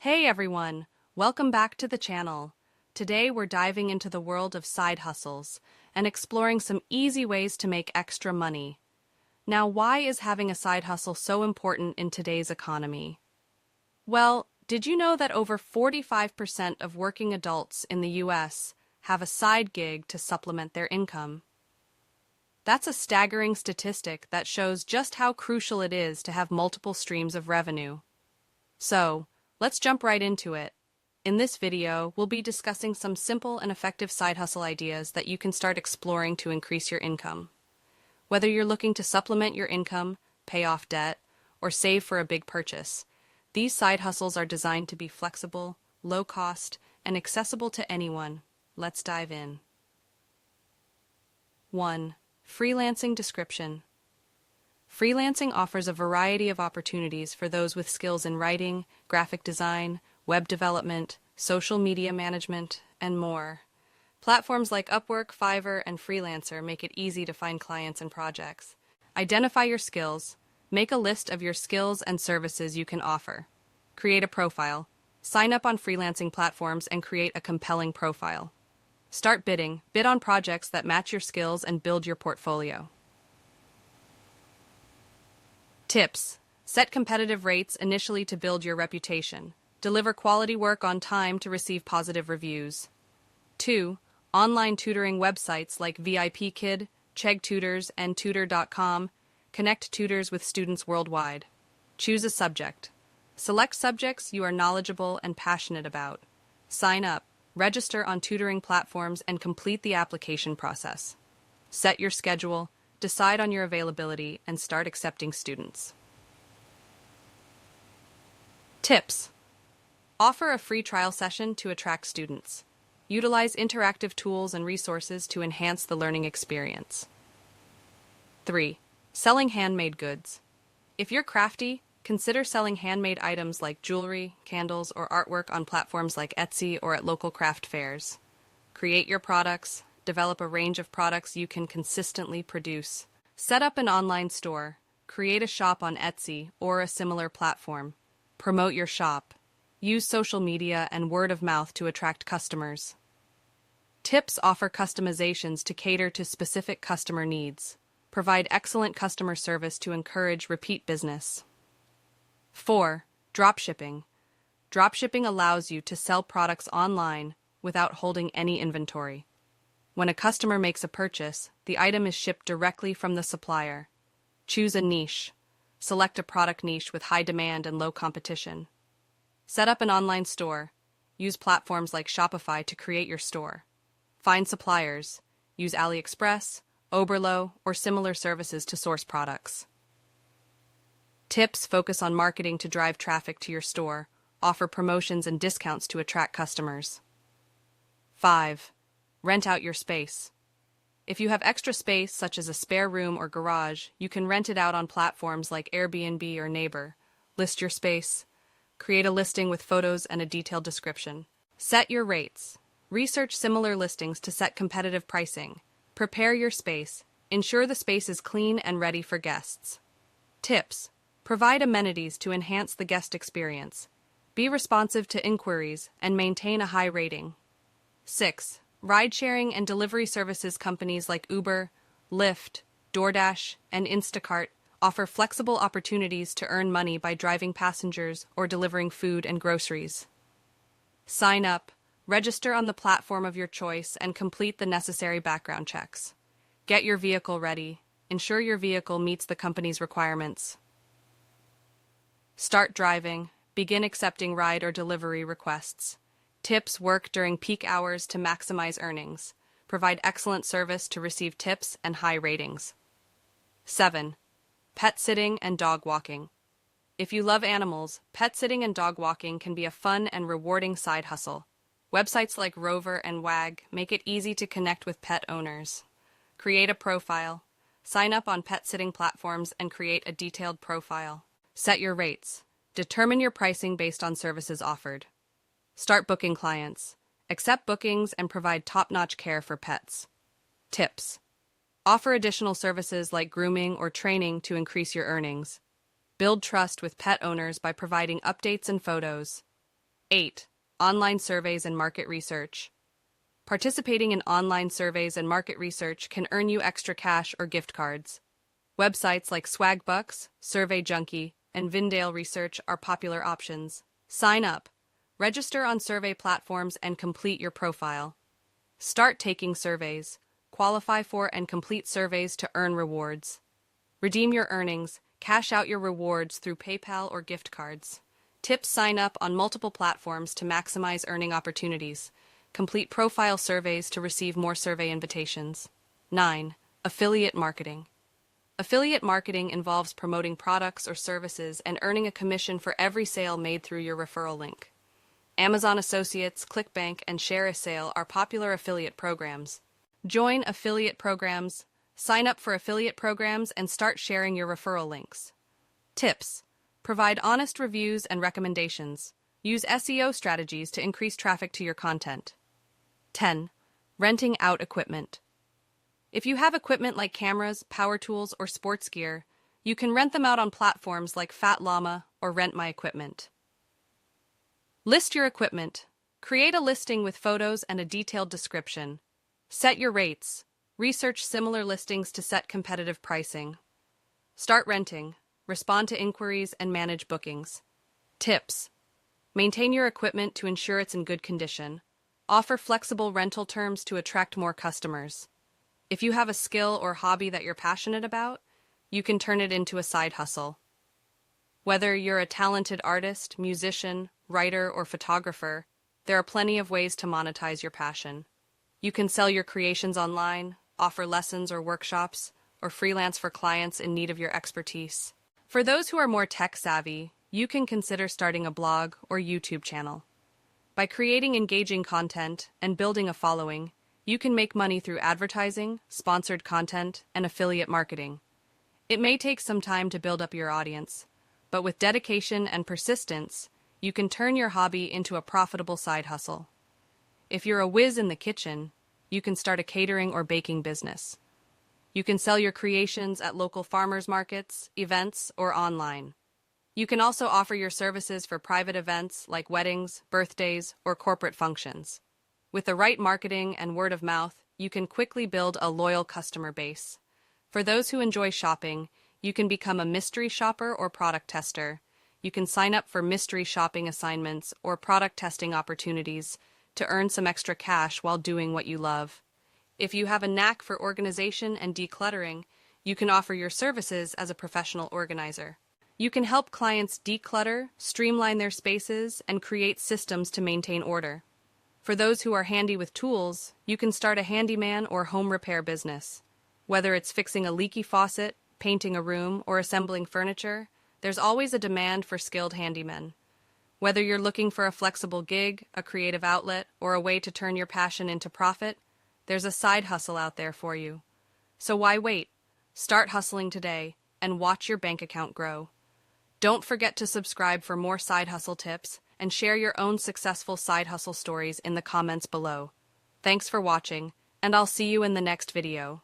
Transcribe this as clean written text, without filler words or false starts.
Hey everyone, welcome back to the channel. Today we're diving into the world of side hustles and exploring some easy ways to make extra money. Now, why is having a side hustle so important in today's economy? Well, did you know that over 45% of working adults in the US have a side gig to supplement their income? That's a staggering statistic that shows just how crucial it is to have multiple streams of revenue. So, let's jump right into it. In this video, we'll be discussing some simple and effective side hustle ideas that you can start exploring to increase your income. Whether you're looking to supplement your income, pay off debt, or save for a big purchase, these side hustles are designed to be flexible, low cost, and accessible to anyone. Let's dive in. 1. Freelancing description. Freelancing offers a variety of opportunities for those with skills in writing, graphic design, web development, social media management, and more. Platforms like Upwork, Fiverr, and Freelancer make it easy to find clients and projects. Identify your skills. Make a list of your skills and services you can offer. Create a profile. Sign up on freelancing platforms and create a compelling profile. Start bidding. Bid on projects that match your skills and build your portfolio. Tips. Set competitive rates initially to build your reputation. Deliver quality work on time to receive positive reviews. 2. Online tutoring websites like VIPKid, Chegg Tutors, and Tutor.com connect tutors with students worldwide. Choose a subject. Select subjects you are knowledgeable and passionate about. Sign up, register on tutoring platforms, and complete the application process. Set your schedule, decide on your availability, and start accepting students. Tips. Offer a free trial session to attract students. Utilize interactive tools and resources to enhance the learning experience. 3. Selling handmade goods. If you're crafty, consider selling handmade items like jewelry, candles, or artwork on platforms like Etsy or at local craft fairs. Create your products. Develop a range of products you can consistently produce. Set up an online store. Create a shop on Etsy or a similar platform. Promote your shop. Use social media and word of mouth to attract customers. Tips offer customizations to cater to specific customer needs. Provide excellent customer service to encourage repeat business. 4. Dropshipping. Dropshipping allows you to sell products online without holding any inventory. When a customer makes a purchase, the item is shipped directly from the supplier. Choose a niche. Select a product niche with high demand and low competition. Set up an online store. Use platforms like Shopify to create your store. Find suppliers. Use AliExpress, Oberlo, or similar services to source products. Tips focus on marketing to drive traffic to your store. Offer promotions and discounts to attract customers. 5. Rent out your space. If you have extra space, such as a spare room or garage, you can rent it out on platforms like Airbnb or Neighbor. List your space. Create a listing with photos and a detailed description. Set your rates. Research similar listings to set competitive pricing. Prepare your space. Ensure the space is clean and ready for guests. Tips. Provide amenities to enhance the guest experience. Be responsive to inquiries and maintain a high rating. 6. Ride-sharing and delivery services companies like Uber, Lyft, DoorDash, and Instacart offer flexible opportunities to earn money by driving passengers or delivering food and groceries. Sign up, register on the platform of your choice, and complete the necessary background checks. Get your vehicle ready. Ensure your vehicle meets the company's requirements. Start driving. Begin accepting ride or delivery requests. Tips work during peak hours to maximize earnings. Provide excellent service to receive tips and high ratings. 7. Pet sitting and dog walking. If you love animals, pet sitting and dog walking can be a fun and rewarding side hustle. Websites like Rover and Wag make it easy to connect with pet owners. Create a profile. Sign up on pet sitting platforms and create a detailed profile. Set your rates. Determine your pricing based on services offered. Start booking clients. Accept bookings and provide top-notch care for pets. Tips. Offer additional services like grooming or training to increase your earnings. Build trust with pet owners by providing updates and photos. 8. Online surveys and market research. Participating in online surveys and market research can earn you extra cash or gift cards. Websites like Swagbucks, Survey Junkie, and Vindale Research are popular options. Sign up, register on survey platforms, and complete your profile. Start taking surveys. Qualify for and complete surveys to earn rewards. Redeem your earnings. Cash out your rewards through PayPal or gift cards. Tips: sign up on multiple platforms to maximize earning opportunities. Complete profile surveys to receive more survey invitations. 9. Affiliate marketing. Affiliate marketing involves promoting products or services and earning a commission for every sale made through your referral link. Amazon Associates, ClickBank, and Share a Sale are popular affiliate programs. Join affiliate programs, sign up for affiliate programs, and start sharing your referral links. Tips: provide honest reviews and recommendations. Use SEO strategies to increase traffic to your content. 10. Renting out equipment. If you have equipment like cameras, power tools, or sports gear, you can rent them out on platforms like Fat Llama or Rent My Equipment. List your equipment. Create a listing with photos and a detailed description. Set your rates. Research similar listings to set competitive pricing. Start renting. Respond to inquiries and manage bookings. Tips: maintain your equipment to ensure it's in good condition. Offer flexible rental terms to attract more customers. If you have a skill or hobby that you're passionate about, you can turn it into a side hustle. Whether you're a talented artist, musician, writer, or photographer, there are plenty of ways to monetize your passion. You can sell your creations online, offer lessons or workshops, or freelance for clients in need of your expertise. For those who are more tech-savvy, you can consider starting a blog or YouTube channel. By creating engaging content and building a following, you can make money through advertising, sponsored content, and affiliate marketing. It may take some time to build up your audience, but with dedication and persistence, you can turn your hobby into a profitable side hustle. If you're a whiz in the kitchen, you can start a catering or baking business. You can sell your creations at local farmers markets, events, or online. You can also offer your services for private events like weddings, birthdays, or corporate functions. With the right marketing and word of mouth, you can quickly build a loyal customer base. For those who enjoy shopping, you can become a mystery shopper or product tester. You can sign up for mystery shopping assignments or product testing opportunities to earn some extra cash while doing what you love. If you have a knack for organization and decluttering, you can offer your services as a professional organizer. You can help clients declutter, streamline their spaces, and create systems to maintain order. For those who are handy with tools, you can start a handyman or home repair business. Whether it's fixing a leaky faucet, painting a room, or assembling furniture, there's always a demand for skilled handymen. Whether you're looking for a flexible gig, a creative outlet, or a way to turn your passion into profit, there's a side hustle out there for you. So why wait? Start hustling today and watch your bank account grow. Don't forget to subscribe for more side hustle tips and share your own successful side hustle stories in the comments below. Thanks for watching, and I'll see you in the next video.